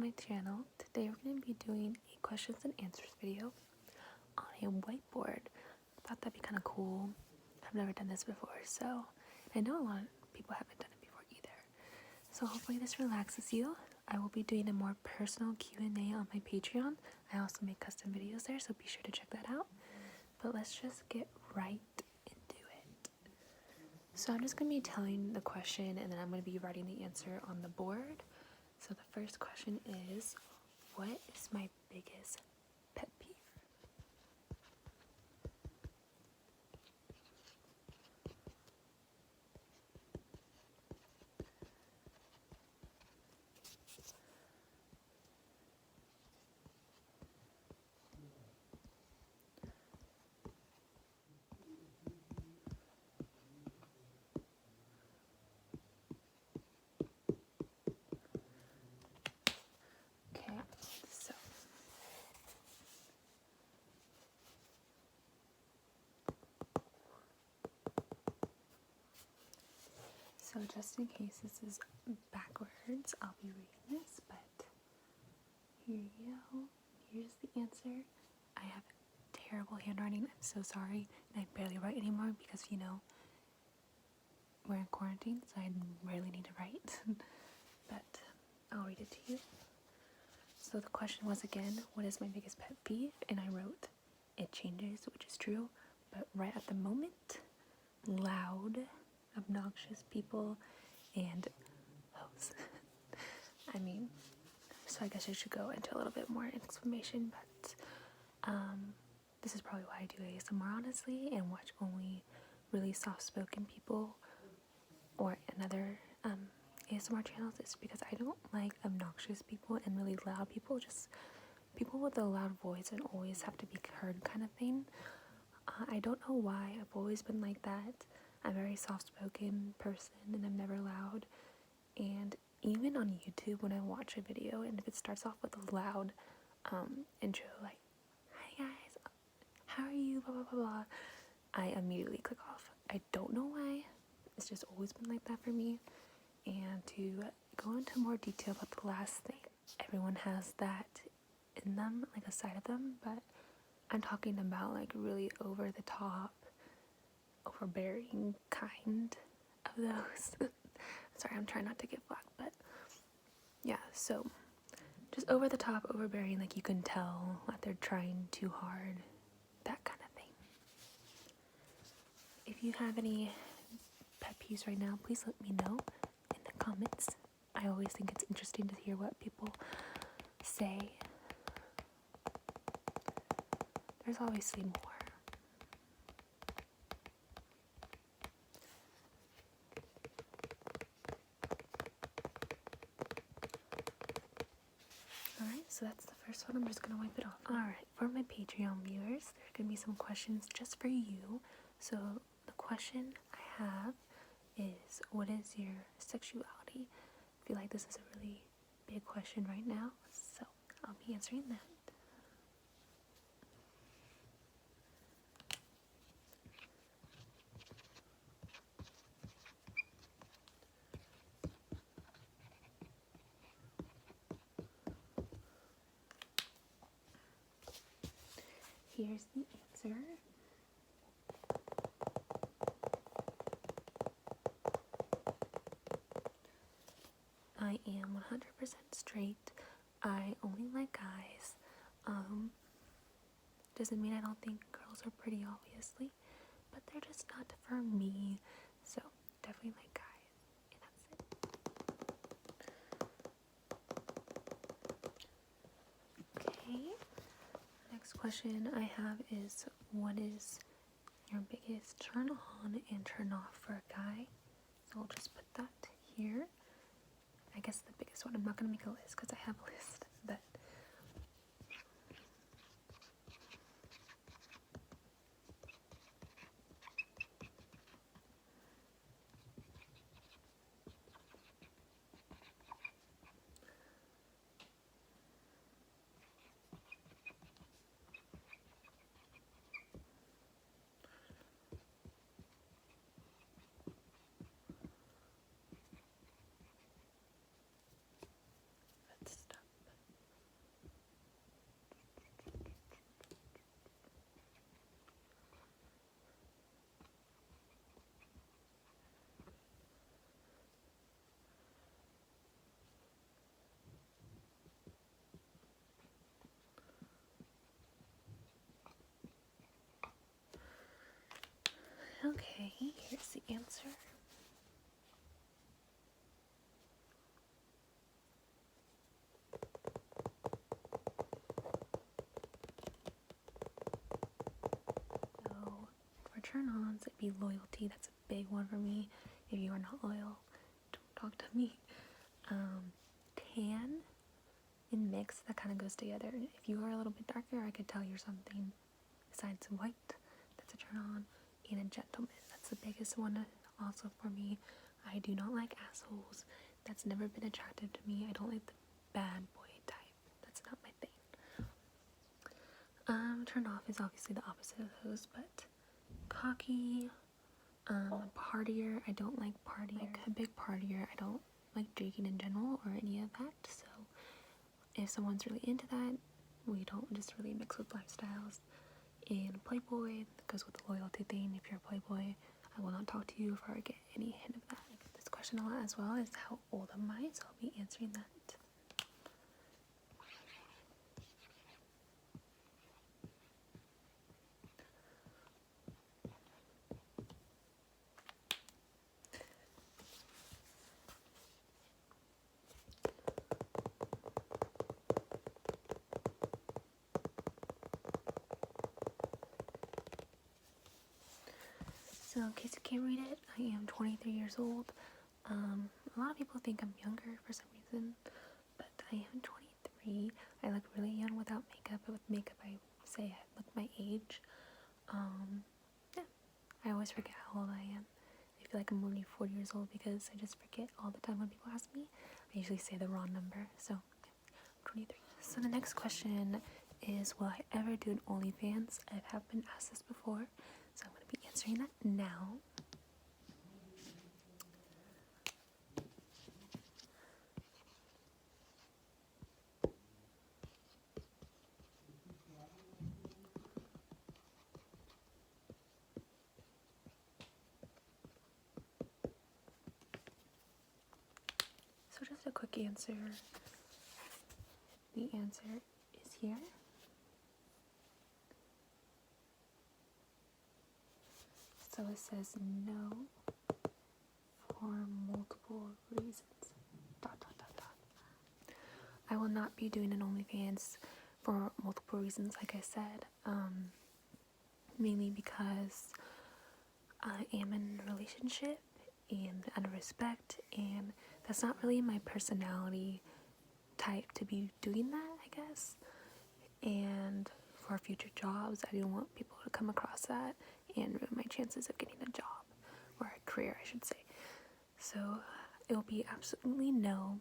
to my channel. Today we're going to be doing a questions and answers video on a whiteboard. I thought that'd be kind of cool. I've never done this before, so I know a lot of people haven't done it before either. So hopefully this relaxes you. I will be doing a more personal Q&A on my Patreon. I also make custom videos there, so be sure to check that out. But let's just get right into it. So I'm just going to be telling the question, and then I'm going to be writing the answer on the board. So the first question is, what is my biggest pet peeve? Okay, so just in case this is backwards, I'll be reading this, but here you go. Here's the answer. I have terrible handwriting. I'm so sorry. And I barely write anymore because, we're in quarantine, so I rarely need to write. But I'll read it to you. So the question was again, what is my biggest pet peeve? And I wrote, it changes, which is true. But right at the moment, loud, obnoxious people and hoes. So I guess I should go into a little bit more explanation, but this is probably why I do ASMR, honestly, and watch only really soft-spoken people or another ASMR channels. It's because I don't like obnoxious people and really loud people, just people with a loud voice and always have to be heard kind of thing. I don't know why. I've always been like that. I'm a very soft-spoken person and I'm never loud. And even on YouTube, when I watch a video and if it starts off with a loud intro like, hi guys, how are you, blah blah blah blah, I immediately click off. I don't know why. It's just always been like that for me. And to go into more detail about the last thing, everyone has that in them, like a side of them, but I'm talking about like really over the top, overbearing kind of those. Sorry, I'm trying not to get flack, but yeah, so just over the top, overbearing, like you can tell that they're trying too hard, that kind of thing. If you have any pet peeves right now, please let me know in the comments. I always think it's interesting to hear what people say. There's obviously more. Alright, so that's the first one. I'm just going to wipe it off. Alright, for my Patreon viewers, there are going to be some questions just for you. So the question I have is, what is your sexuality? I feel like this is a really big question right now, so I'll be answering that. Here's the answer. I am 100% straight. I only like guys. Doesn't mean I don't think girls are pretty, obviously, but they're just not for me. So definitely like guys, and that's it. Okay. Next question I have is, what is your biggest turn on and turn off for a guy? So I'll just put that here. I guess the biggest one. I'm not going to make a list because I have a list, but let's stop. answer. So for turn-ons, it'd be loyalty. That's a big one for me. If you are not loyal, don't talk to me. Tan and mix, that kind of goes together. If you are a little bit darker, I could tell you're something besides white. That's a turn-on. And a gentleman. That's the biggest one also for me. I do not like assholes. That's never been attractive to me. I don't like the bad boy type. That's not my thing. Turn off is obviously the opposite of those, but cocky, partier. I don't like partying. Like a big partier. I don't like drinking in general or any of that. So if someone's really into that, we don't just really mix with lifestyles. And playboy, that goes with the loyalty thing. If you're a playboy, I will not talk to you if I get any hint of that. I get this question a lot as well, is how old am I? So I'll be answering that. So in case you can't read it, I am 23 years old. A lot of people think I'm younger for some reason, but I am 23. I look really young without makeup, but with makeup I say I look my age. Yeah, I always forget how old I am. I feel like I'm already 40 years old because I just forget all the time when people ask me. I usually say the wrong number, so I'm 23. So the next question is, will I ever do an OnlyFans? I have been asked this before, so I'm going to be answering that now. So just a quick answer. The answer is here. So it says no for multiple reasons. ... I will not be doing an OnlyFans for multiple reasons, like I said. Mainly because I am in a relationship and out of respect, and that's not really my personality type to be doing that, I guess. And for future jobs, I don't want people to come across that and ruin my chances of getting a job, or a career, I should say. So it will be absolutely no.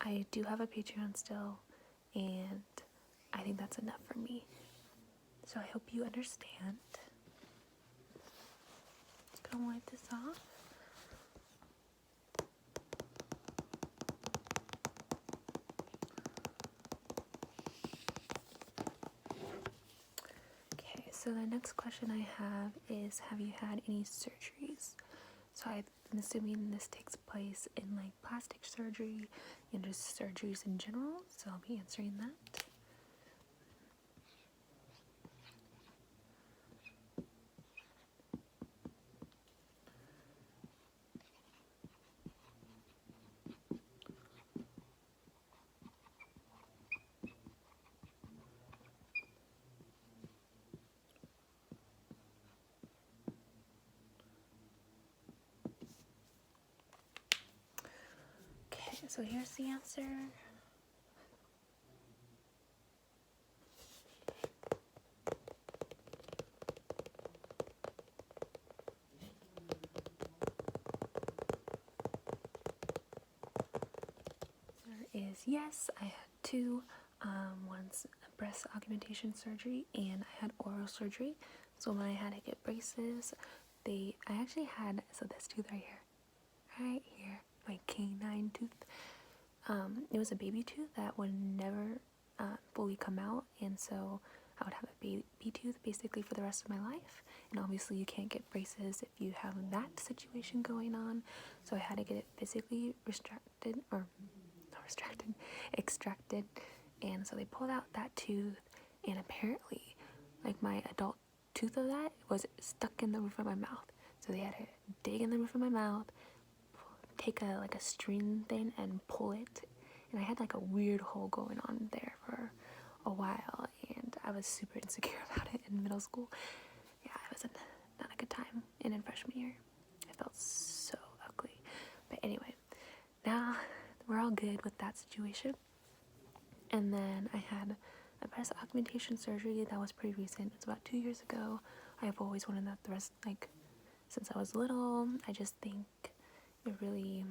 I do have a Patreon still, and I think that's enough for me. So I hope you understand. Gonna wipe this off. Okay, so the next question I have is, have you had any surgeries? So I'm assuming this takes place in like plastic surgery and just surgeries in general, so I'll be answering that. Okay, so here's the answer. Is yes, I had two. One's a breast augmentation surgery, and I had oral surgery. So when I had to get braces, I actually had, so this tooth right here, my canine tooth. It was a baby tooth that would never fully come out, and so I would have a baby tooth basically for the rest of my life. And obviously you can't get braces if you have that situation going on, so I had to get it physically extracted. And so they pulled out that tooth, and apparently like my adult tooth of that was stuck in the roof of my mouth. So they had to dig in the roof of my mouth, take a string thing and pull it, and I had like a weird hole going on there for a while, and I was super insecure about it in middle school. Yeah, it was not a good time. And in freshman year, I felt so ugly. But anyway, now we're all good with that situation. And then I had a breast augmentation surgery that was pretty recent. It's about 2 years ago. I've always wanted that since I was little. I just think it really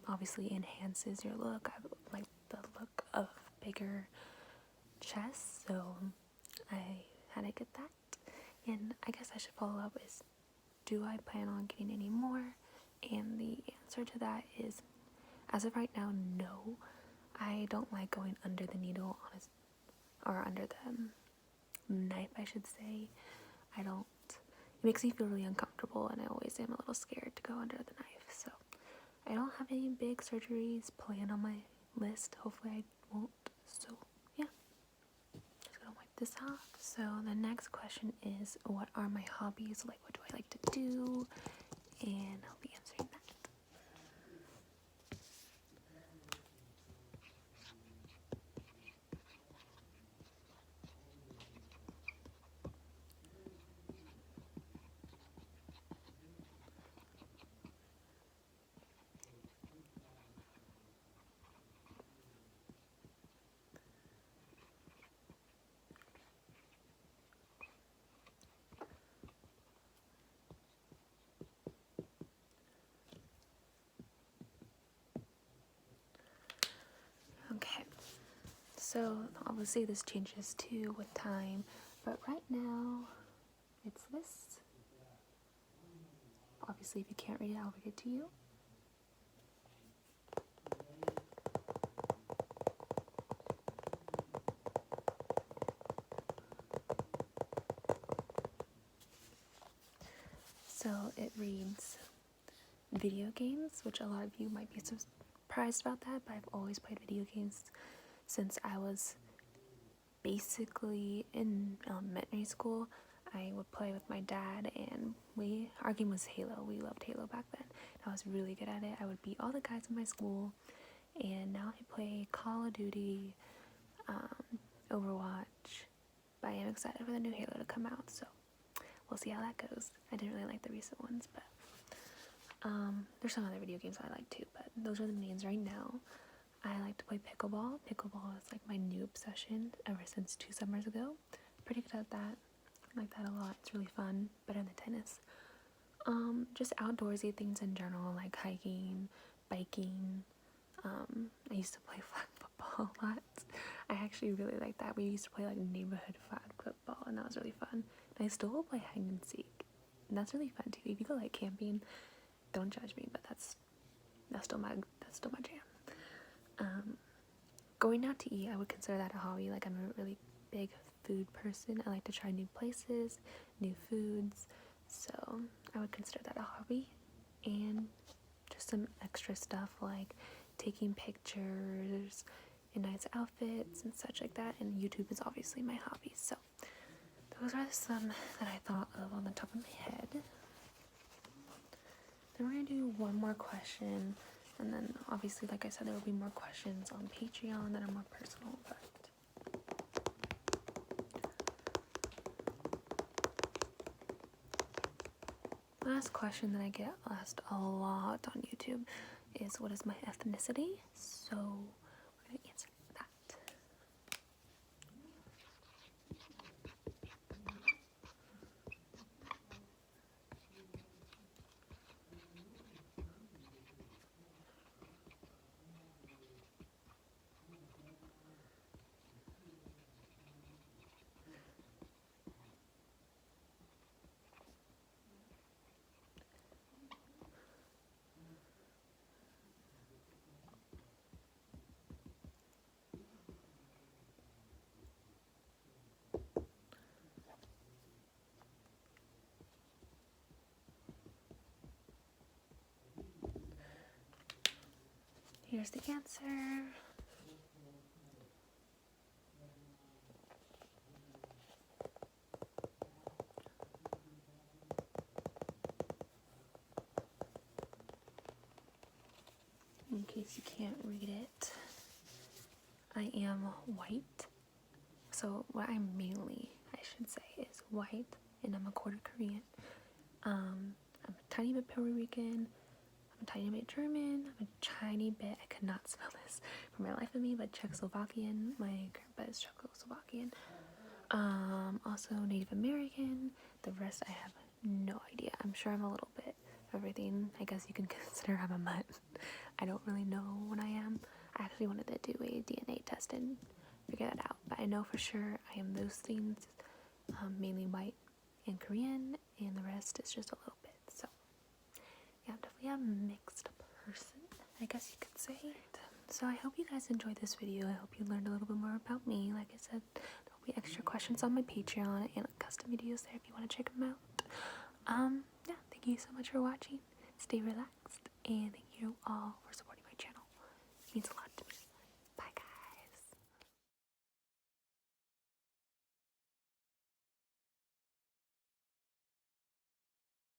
obviously enhances your look. I like the look of bigger chest, so I had to get that. And I guess I should follow up is, do I plan on getting any more? And the answer to that is, as of right now, no. I don't like going under the needle, or under the knife, I should say. It makes me feel really uncomfortable, and I always am a little scared to go under the knife. So I don't have any big surgeries planned on my list. Hopefully I won't. So yeah, just gonna wipe this off. So the next question is, what are my hobbies? Like, what do I like to do? And I'll be answering that. Okay, so obviously this changes too with time, but right now it's this. Obviously, if you can't read it, I'll read it to you. So it reads video games, which a lot of you might be surprised about that, but I've always played video games since I was basically in elementary school. I would play with my dad, and our game was Halo. We loved Halo back then. I was really good at it. I would beat all the guys in my school, and now I play Call of Duty, Overwatch, but I am excited for the new Halo to come out, so we'll see how that goes. I didn't really like the recent ones, but there's some other video games I like too, but those are the mains right now. I like to play pickleball. Pickleball is like my new obsession ever since 2 summers ago. Pretty good at that. I like that a lot. It's really fun. Better than tennis. Just outdoorsy things in general, like hiking, biking. I used to play flag football a lot. I actually really like that. We used to play like neighborhood flag football, and that was really fun. And I still will play hide and seek, and that's really fun too. If you go like camping, don't judge me, but that's still my jam. Going out to eat, I would consider that a hobby. Like, I'm a really big food person. I like to try new places, new foods, so I would consider that a hobby. And just some extra stuff like taking pictures in nice outfits and such like that. And YouTube is obviously my hobby. So those are some that I thought of on the top of my head. Then we're gonna do one more question, and then obviously, like I said, there will be more questions on Patreon that are more personal, but last question that I get asked a lot on YouTube is, what is my ethnicity? So we're gonna answer that. Here's the answer. can't read it, I am white. So what I'm mainly, I should say, is white, and I'm a quarter Korean. I'm a tiny bit Puerto Rican. I'm a tiny bit German. I'm a tiny bit, I could not spell this for my life of me, but Czechoslovakian. My grandpa is Czechoslovakian. Also Native American. The rest I have no idea. I'm sure I'm a little bit of everything. I guess you can consider I'm a mutt. I don't really know what I am. I actually wanted to do a DNA test and figure that out, but I know for sure I am those things, mainly white and Korean, and the rest is just a little bit. So yeah, I'm definitely a mixed person, I guess you could say. So I hope you guys enjoyed this video. I hope you learned a little bit more about me. Like I said, there'll be extra questions on my Patreon and custom videos there if you want to check them out. Yeah, thank you so much for watching. Stay relaxed, and thank you all for supporting my channel. It means a lot.